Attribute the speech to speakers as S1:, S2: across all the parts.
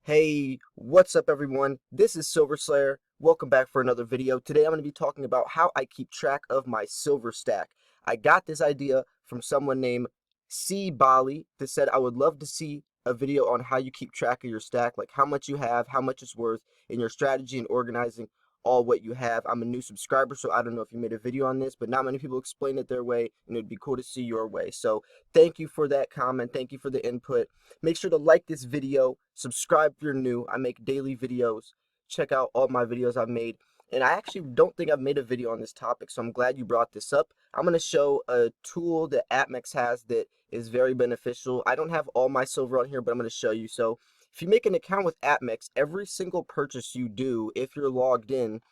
S1: Hey, what's up everyone? This is Silver Slayer. Welcome back for another video. Today I'm going to be talking about how I keep track of my silver stack. I got this idea from someone named C. Bali that said I would love to see a video on how you keep track of your stack, like how much you have, how much it's worth, and your strategy in organizing all what you have. I'm a new subscriber, so I don't know if you made a video on this, but not many people explain it their way, and it'd be cool to see your way. So thank you for that comment. Thank you for the input. Make sure to like this video, subscribe if you're new. I make daily videos. Check out all my videos I've made. And I actually don't think I've made a video on this topic, so I'm glad you brought this up. I'm going to show a tool that AppMex has that is very beneficial. I don't have all my silver on here, but I'm going to show you. So if you make an account with AppMex, every single purchase you do, if you're logged in,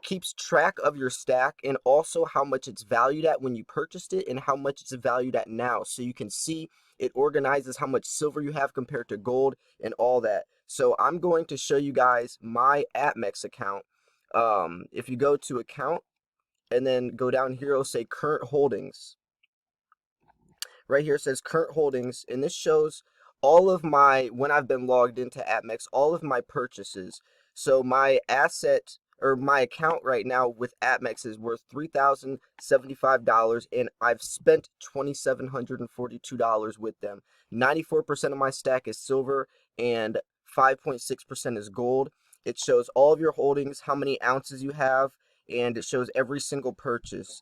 S1: keeps track of your stack and also how much it's valued at when you purchased it and how much it's valued at now. So you can see it organizes how much silver you have compared to gold and all that. So I'm going to show you guys my AppMex account. If you go to account and then go down here, it'll say current holdings. Right here it says current holdings, and this shows all of my, when I've been logged into AppMex, all of my purchases. So my asset or my account right now with AppMex is worth $3,075, and I've spent $2,742 with them. 94% of my stack is silver and 5.6% is gold. It shows all of your holdings, how many ounces you have, and it shows every single purchase.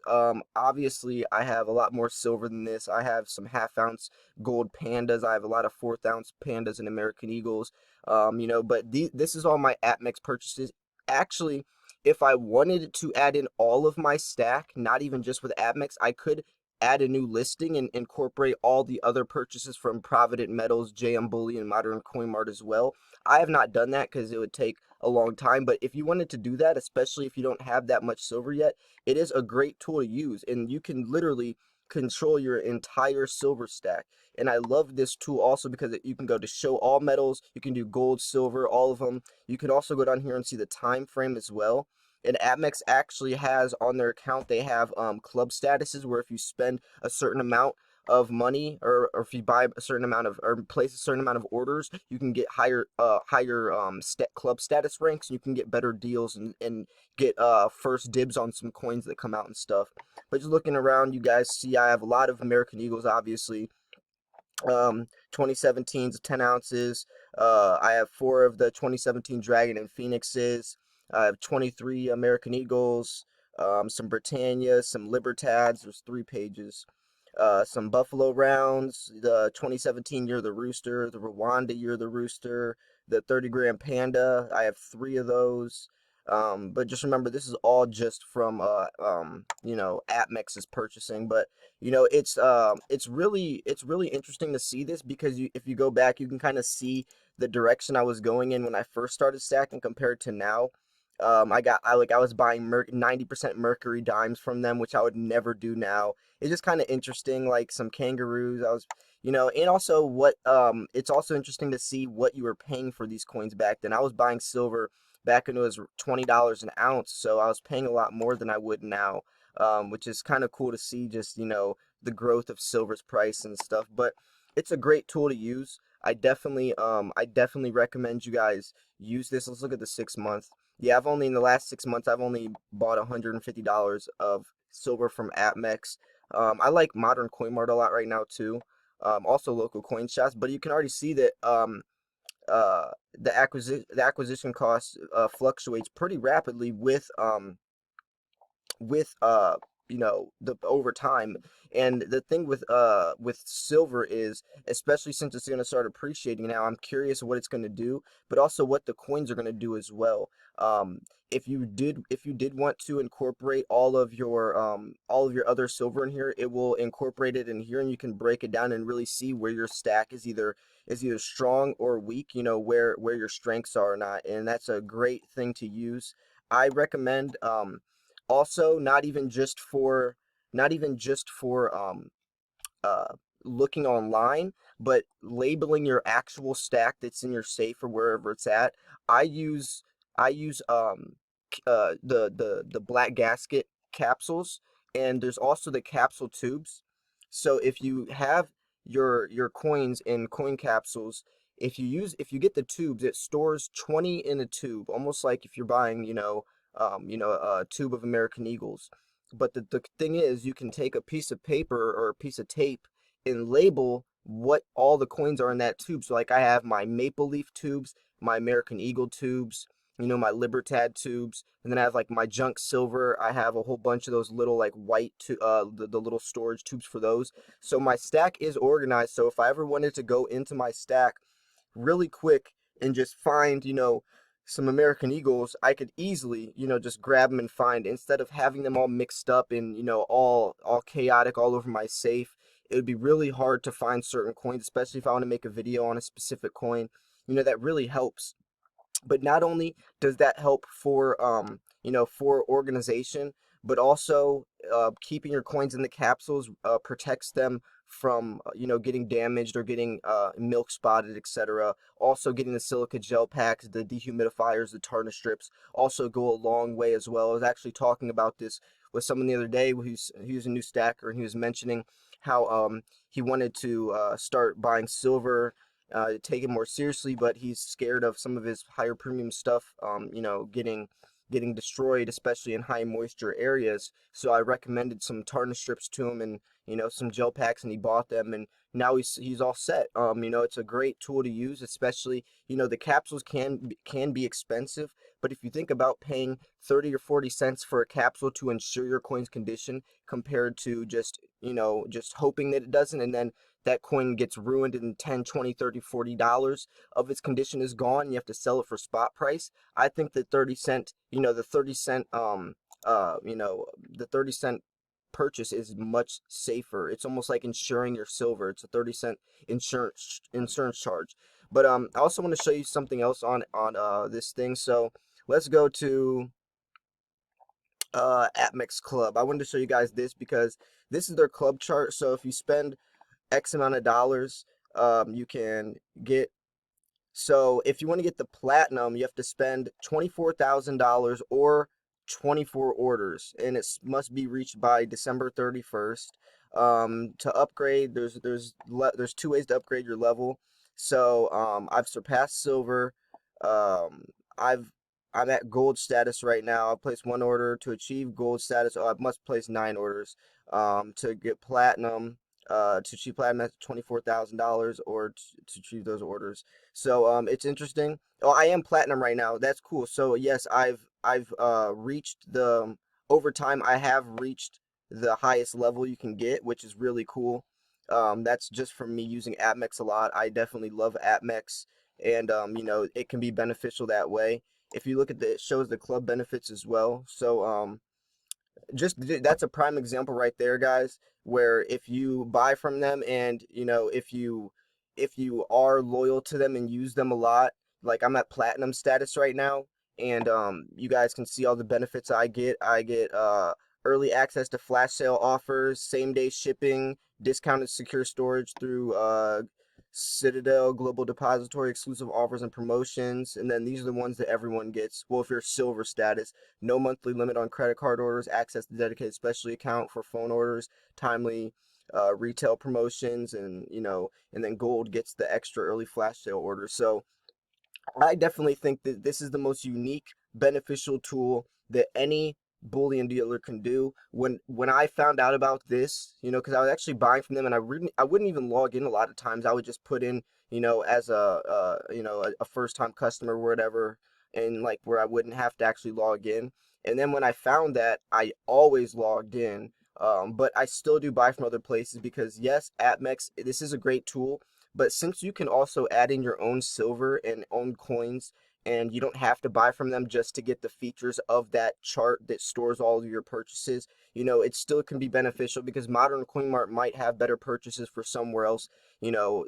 S1: Obviously, I have a lot more silver than this. I have some half-ounce gold pandas. I have a lot of fourth-ounce pandas and American Eagles. But this is all my AppMex purchases. Actually, if I wanted to add in all of my stack, not even just with AppMex, I could add a new listing and incorporate all the other purchases from Provident Metals, JM Bullion, Modern Coin Mart as well. I have not done that because it would take a long time, but if you wanted to do that, especially if you don't have that much silver yet, it is a great tool to use, and you can literally control your entire silver stack. And I love this tool also because you can go to show all metals, you can do gold, silver, all of them. You can also go down here and see the time frame as well. And AppMex actually has on their account, they have club statuses where if you spend a certain amount of money, or if you buy a certain amount of, or place a certain amount of orders, you can get higher club status ranks, and you can get better deals and get first dibs on some coins that come out and stuff. But just looking around, you guys see I have a lot of American Eagles, obviously. 2017's 10 ounces. I have 4 of the 2017 Dragon and Phoenixes. I have 23 American Eagles, some Britannia, some Libertads. There's 3 pages. Some Buffalo Rounds, the 2017 Year of the Rooster, the Rwanda Year of the Rooster, the 30-gram Panda. I have 3 of those. But just remember, this is all just from AppMex's purchasing. But it's really interesting to see this because if you go back, you can kind of see the direction I was going in when I first started stacking compared to now. I was buying 90% Mercury dimes from them, which I would never do now. It's just kind of interesting, like some kangaroos. And also it's also interesting to see what you were paying for these coins back then. I was buying silver back when it was $20 an ounce, so I was paying a lot more than I would now, which is kind of cool to see, just, the growth of silver's price and stuff. But it's a great tool to use. I definitely recommend you guys use this. Let's look at the 6 month. Yeah, in the last 6 months, I've only bought $150 of silver from AppMex. I like Modern Coin Mart a lot right now too. Also local coin shops, but you can already see that the acquisition cost fluctuates pretty rapidly with the over time. And the thing with silver is, especially since it's going to start appreciating now, I'm curious what it's going to do, but also what the coins are going to do as well. If you did want to incorporate all of your other silver in here, it will incorporate it in here, and you can break it down and really see where your stack is either strong or weak, where your strengths are or not. And that's a great thing to use. I recommend also, not even just for uh looking online, but labeling your actual stack that's in your safe or wherever it's at. I use the black gasket capsules, and there's also the capsule tubes. So if you have your coins in coin capsules, if you get the tubes, it stores 20 in a tube, almost like if you're buying, a tube of American Eagles. But the thing is, you can take a piece of paper or a piece of tape and label what all the coins are in that tube. So like I have my Maple Leaf tubes, my American Eagle tubes, my Libertad tubes, and then I have like my junk silver. I have a whole bunch of those little like white the little storage tubes for those. So my stack is organized. So if I ever wanted to go into my stack really quick and just find, some American Eagles, I could easily, just grab them and find, instead of having them all mixed up and, all chaotic all over my safe. It would be really hard to find certain coins, especially if I want to make a video on a specific coin. That really helps. But not only does that help for for organization, but also keeping your coins in the capsules protects them from getting damaged or getting milk spotted, etc. Also, getting the silica gel packs, the dehumidifiers, the tarnish strips also go a long way as well. I was actually talking about this with someone the other day who's a new stacker, and he was mentioning how he wanted to start buying silver, take it more seriously, but he's scared of some of his higher premium stuff, getting destroyed, especially in high moisture areas. So I recommended some tarnish strips to him, and some gel packs, and he bought them, and now he's all set. It's a great tool to use, especially the capsules can be expensive, but if you think about paying 30 or 40 cents for a capsule to ensure your coin's condition, compared to just hoping that it doesn't, and then that coin gets ruined in 10, 20, 30, $40 of its condition is gone, you have to sell it for spot price. I think that 30 cent, the 30 cent the 30 cent purchase is much safer. It's almost like insuring your silver. It's a 30 cent insurance charge. But I also want to show you something else on this thing. So let's go to APMEX Club. I wanted to show you guys this because this is their club chart. So if you spend X amount of dollars, you can get. So if you want to get the platinum, you have to spend $24,000 or 24 orders, and it must be reached by December 31st. To upgrade, there's two ways to upgrade your level. So I've surpassed silver. Um, I've I'm at gold status right now. I've placed one order to achieve gold status. Oh, I must place 9 orders. To get platinum. To achieve platinum, that's $24,000, or to achieve those orders. So it's interesting. Oh, I am platinum right now. That's cool. So yes, I've reached the over time. I have reached the highest level you can get, which is really cool. That's just from me using APMEX a lot. I definitely love APMEX, and it can be beneficial that way. If you look at it shows the club benefits as well. So just that's a prime example right there, guys, where if you buy from them, and if you are loyal to them and use them a lot, like I'm at platinum status right now, and you guys can see all the benefits I get early access to flash sale offers, same day shipping, discounted secure storage through Citadel Global Depository, exclusive offers and promotions. And then these are the ones that everyone gets. Well, if you're silver status, no monthly limit on credit card orders, access to dedicated specialty account for phone orders, timely retail promotions, and then gold gets the extra early flash sale orders. So I definitely think that this is the most unique, beneficial tool that any bullion dealer can do. When I found out about this, because I was actually buying from them, and I wouldn't even log in a lot of times. I would just put in, as a first time customer or whatever, and like where I wouldn't have to actually log in. And then when I found that, I always logged in. But I still do buy from other places because yes, APMEX, this is a great tool. But since you can also add in your own silver and own coins, and you don't have to buy from them just to get the features of that chart that stores all of your purchases, it still can be beneficial, because Modern Coin Mart might have better purchases for somewhere else,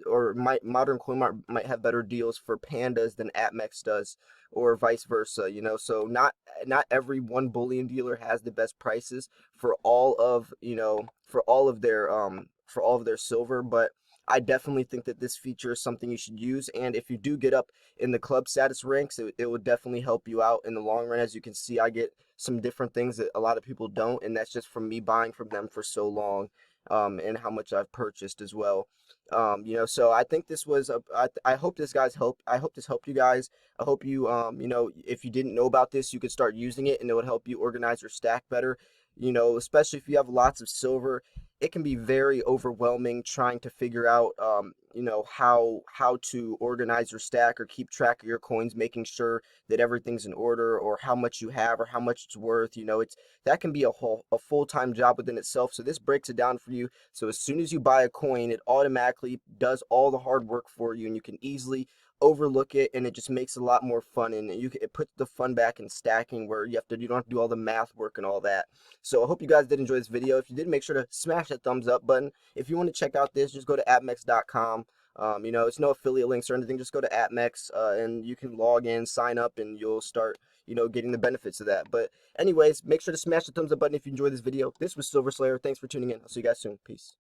S1: or Modern Coin Mart might have better deals for pandas than APMEX does, or vice versa, so not every one bullion dealer has the best prices for all of, for all of their silver. But I definitely think that this feature is something you should use, and if you do get up in the club status ranks, it would definitely help you out in the long run. As you can see, I get some different things that a lot of people don't, and that's just from me buying from them for so long. and how much I've purchased as well. So I think this was I hope this guys help. I hope this helped you guys. I hope you, if you didn't know about this, you could start using it and it would help you organize your stack better. Especially if you have lots of silver, it can be very overwhelming trying to figure out, how to organize your stack or keep track of your coins, making sure that everything's in order or how much you have or how much it's worth. That can be a full-time job within itself. So this breaks it down for you. So as soon as you buy a coin, it automatically does all the hard work for you, and you can easily overlook it, and it just makes it a lot more fun, and it puts the fun back in stacking where you don't have to do all the math work and all that. So I hope you guys did enjoy this video. If you did, make sure to smash that thumbs up button. If you want to check out this, just go to appmex.com. It's no affiliate links or anything. Just go to appmex, and you can log in, sign up, and you'll start getting the benefits of that. But anyways, make sure to smash the thumbs up button if you enjoyed this video. This was Silver Slayer. Thanks for tuning in. I'll see you guys soon. Peace.